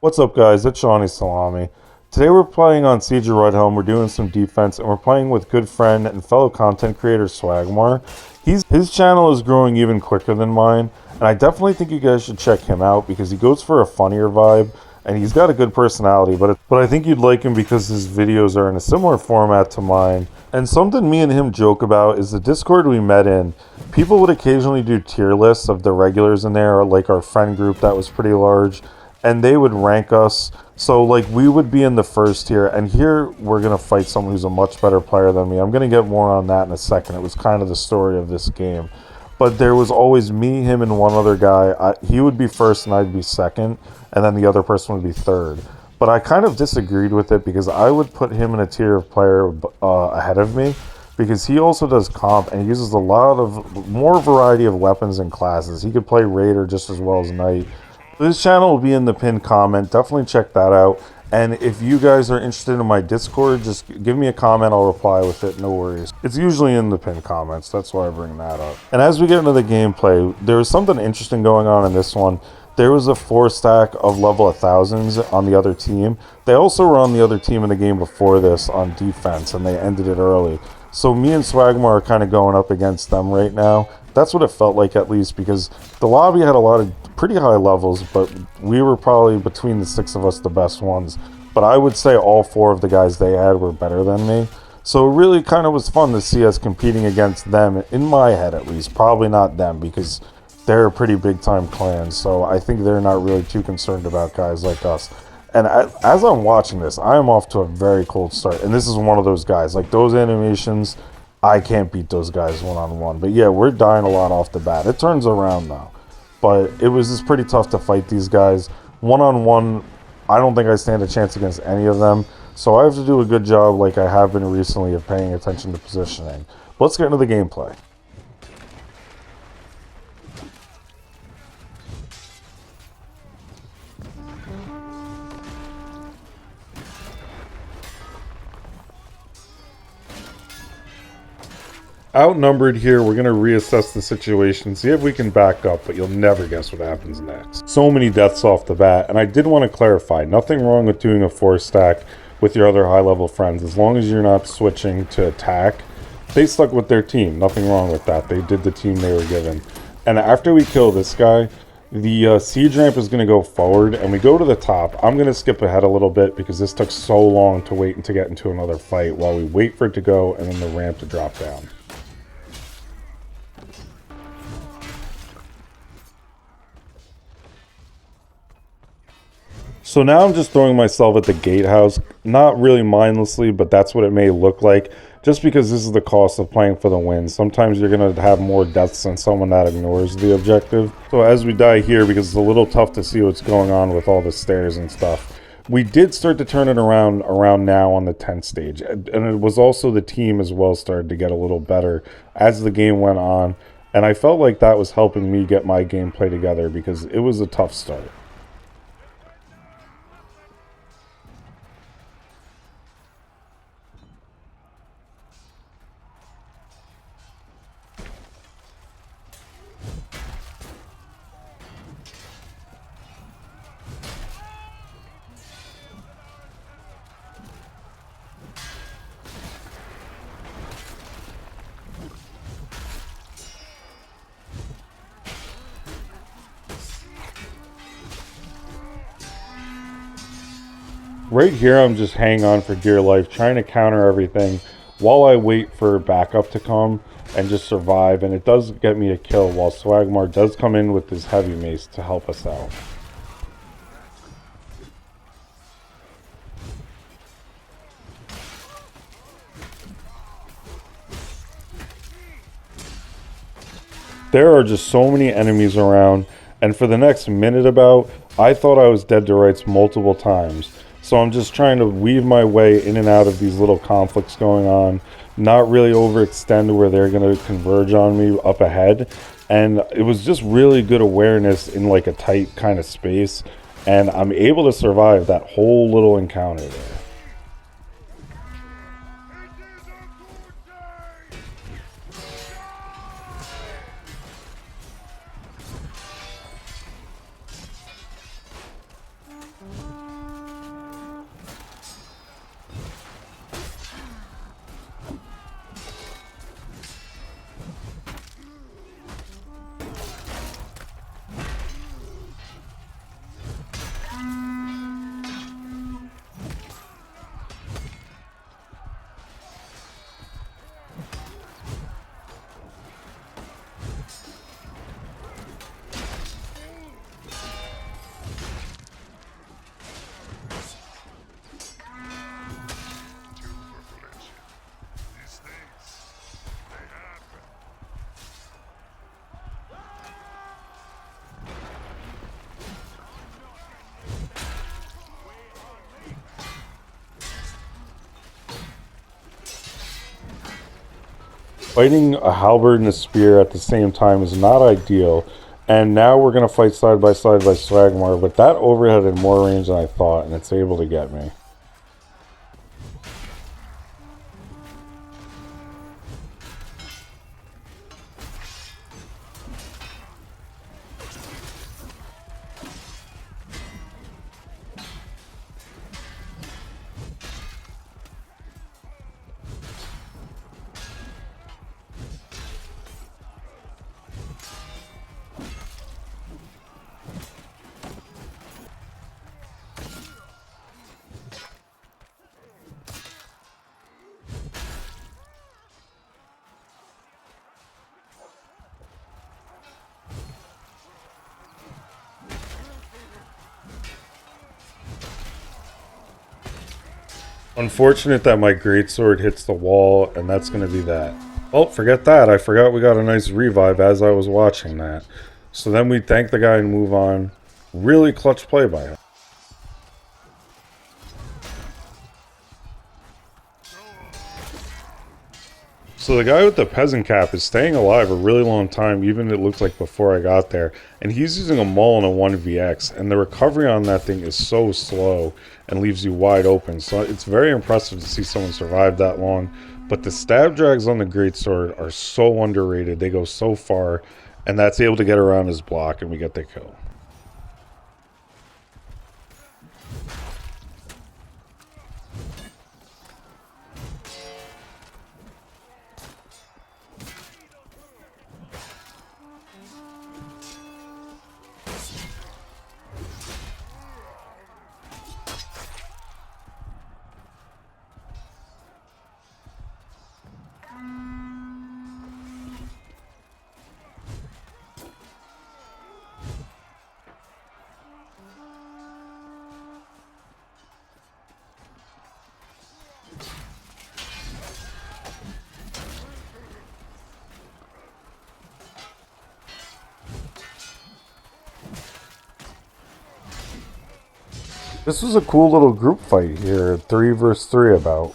What's up, guys? It's Shawnee Salami. Today we're playing on Siege of Rudhelm. We're doing some defense, and we're playing with good friend and fellow content creator Swagmar. His channel is growing even quicker than mine, and I definitely think you guys should check him out because he goes for a funnier vibe, and he's got a good personality. But I think you'd like him because his videos are in a similar format to mine. And something me and him joke about is the Discord we met in. People would occasionally do tier lists of the regulars in there, like our friend group that was pretty large, and they would rank us. So like we would be in the first tier, and here we're gonna fight someone who's a much better player than me. I'm gonna get more on that in a second. It was kind of the story of this game, but there was always me, him, and one other guy. He would be first and I'd be second, and then the other person would be third. But I kind of disagreed with it because I would put him in a tier of player ahead of me, because he also does comp and he uses a lot of more variety of weapons and classes. He could play Raider just as well as Knight. This channel will be in the pinned comment. Definitely check that out. And if you guys are interested in my Discord, just give me a comment. I'll reply with it. No worries. It's usually in the pinned comments. That's why I bring that up. And as we get into the gameplay, there was something interesting going on in this one. There was a 4-stack of level 1000s on the other team. They also were on the other team in the game before this on defense, and they ended it early. So me and Swagmar are kind of going up against them right now. That's what it felt like, at least, because the lobby had a lot of pretty high levels, but we were probably, between the 6 of us, the best ones. But I would say all 4 of the guys they had were better than me. So it really kind of was fun to see us competing against them, in my head at least. Probably not them, because they're a pretty big time clan, so I think they're not really too concerned about guys like us. And as I'm watching this, I am off to a very cold start, and this is one of those guys. Like, those animations, I can't beat those guys one-on-one. But yeah, we're dying a lot off the bat. It turns around though. But it was just pretty tough to fight these guys. One-on-one, I don't think I stand a chance against any of them. So I have to do a good job, like I have been recently, of paying attention to positioning. But let's get into the gameplay. Outnumbered here, we're going to reassess the situation, see if we can back up, but you'll never guess what happens next. So many deaths off the bat, and I did want to clarify, nothing wrong with doing a 4-stack with your other high-level friends, as long as you're not switching to attack. They stuck with their team, nothing wrong with that. They did the team they were given. And after we kill this guy, the siege ramp is going to go forward, and we go to the top. I'm going to skip ahead a little bit because this took so long to wait to get into another fight while we wait for it to go and then the ramp to drop down. So now I'm just throwing myself at the gatehouse, not really mindlessly, but that's what it may look like, just because this is the cost of playing for the win. Sometimes you're going to have more deaths than someone that ignores the objective. So as we die here, because it's a little tough to see what's going on with all the stairs and stuff, we did start to turn it around now on the 10th stage. And it was also the team as well started to get a little better as the game went on. And I felt like that was helping me get my gameplay together because it was a tough start. Right here, I'm just hanging on for dear life, trying to counter everything while I wait for backup to come and just survive. And it does get me a kill while Swagmar does come in with his heavy mace to help us out. There are just so many enemies around, and for the next minute about, I thought I was dead to rights multiple times. So I'm just trying to weave my way in and out of these little conflicts going on, not really overextend where they're going to converge on me up ahead. And it was just really good awareness in like a tight kind of space, and I'm able to survive that whole little encounter there. Fighting a halberd and a spear at the same time is not ideal. And now we're going to fight side by Swagmar, but that overhead had more range than I thought, and it's able to get me. Unfortunate that my greatsword hits the wall, and that's going to be that. Oh, forget that. I forgot we got a nice revive as I was watching that. So then we thank the guy and move on. Really clutch play by him. So the guy with the peasant cap is staying alive a really long time, even it looks like before I got there. And he's using a maul and a 1vx, and the recovery on that thing is so slow and leaves you wide open. So it's very impressive to see someone survive that long. But the stab drags on the greatsword are so underrated. They go so far, and that's able to get around his block, and we get the kill. This was a cool little group fight here, 3 versus 3 about.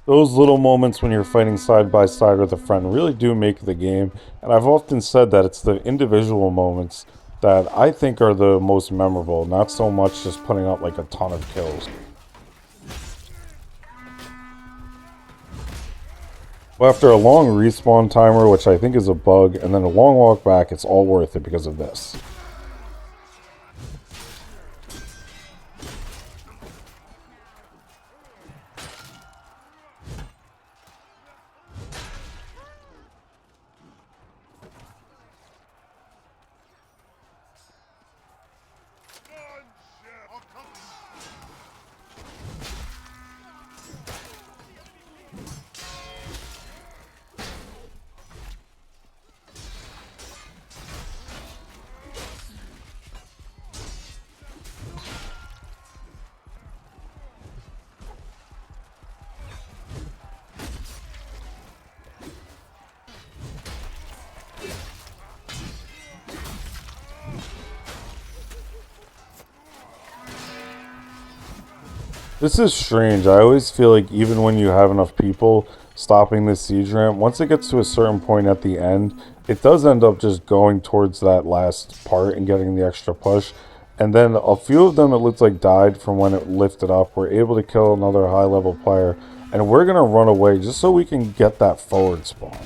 Those little moments when you're fighting side by side with a friend really do make the game, and I've often said that it's the individual moments that I think are the most memorable, not so much just putting up like a ton of kills. Well, after a long respawn timer, which I think is a bug, and then a long walk back, it's all worth it because of this. This is strange. I always feel like even when you have enough people stopping the siege ramp, once it gets to a certain point at the end, it does end up just going towards that last part and getting the extra push. And then a few of them, it looks like, died from when it lifted up. We're able to kill another high level player, and we're going to run away just so we can get that forward spawn.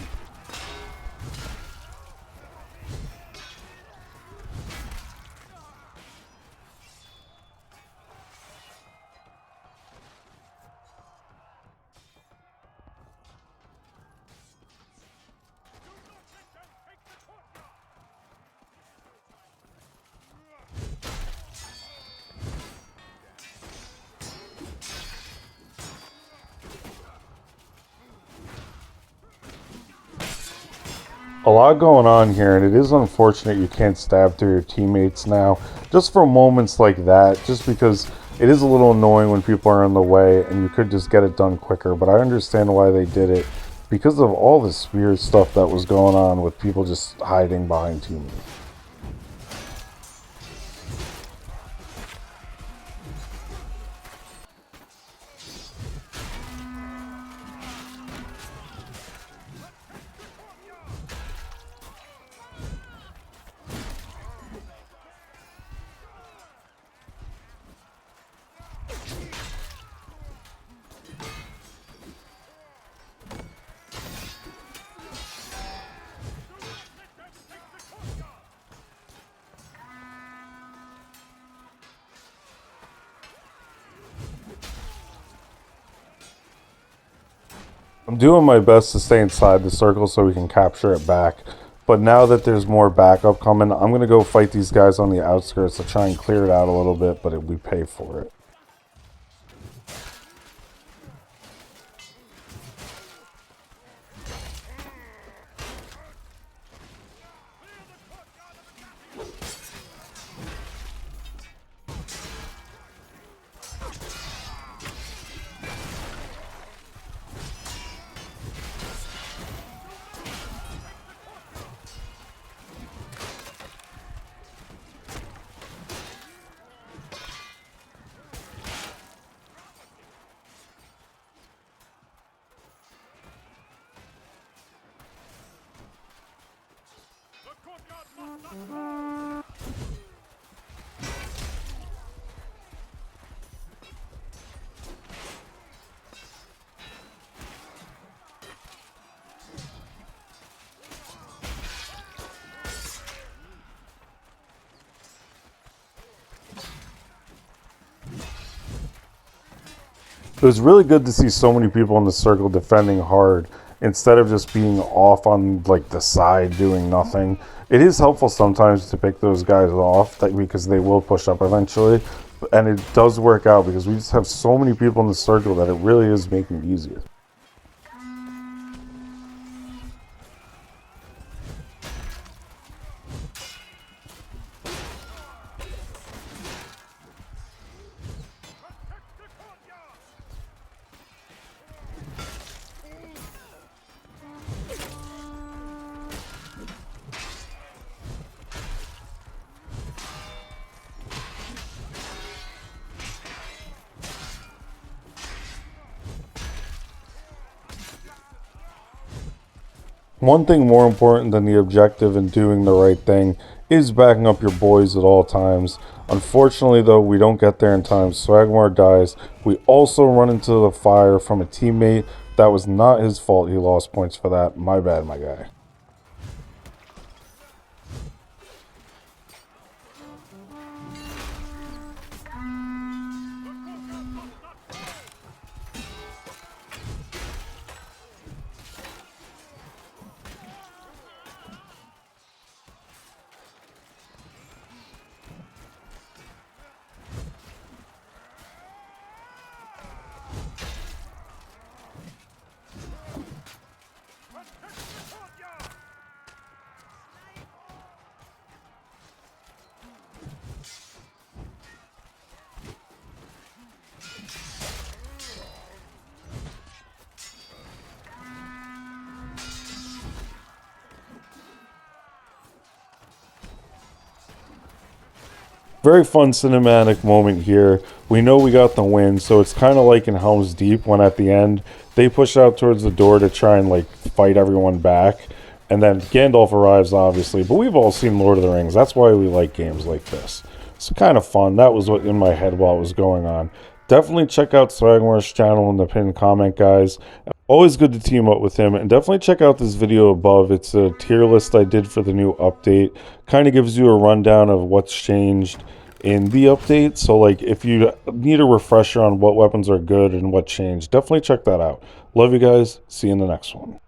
A lot going on here, and it is unfortunate you can't stab through your teammates now, just for moments like that, just because it is a little annoying when people are in the way and you could just get it done quicker. But I understand why they did it, because of all this weird stuff that was going on with people just hiding behind teammates. I'm doing my best to stay inside the circle so we can capture it back. But now that there's more backup coming, I'm going to go fight these guys on the outskirts to try and clear it out a little bit, but we pay for it. It was really good to see so many people in the circle defending hard instead of just being off on like the side doing nothing. It is helpful sometimes to pick those guys off because they will push up eventually, and it does work out because we just have so many people in the circle that it really is making it easier. One thing more important than the objective and doing the right thing is backing up your boys at all times. Unfortunately, though, we don't get there in time. Swagmar dies. We also run into the fire from a teammate. That was not his fault. He lost points for that. My bad, my guy. Very fun cinematic moment here. We know we got the win, so it's kind of like in Helm's Deep when at the end they push out towards the door to try and like fight everyone back. And then Gandalf arrives, obviously, but we've all seen Lord of the Rings. That's why we like games like this. It's kind of fun. That was what in my head while it was going on. Definitely check out Swagmar's channel in the pinned comment, guys. Always good to team up with him, and definitely check out this video above. It's a tier list I did for the new update. Kind of gives you a rundown of what's changed in the update. So like if you need a refresher on what weapons are good and what changed, definitely check that out. Love you guys. See you in the next one.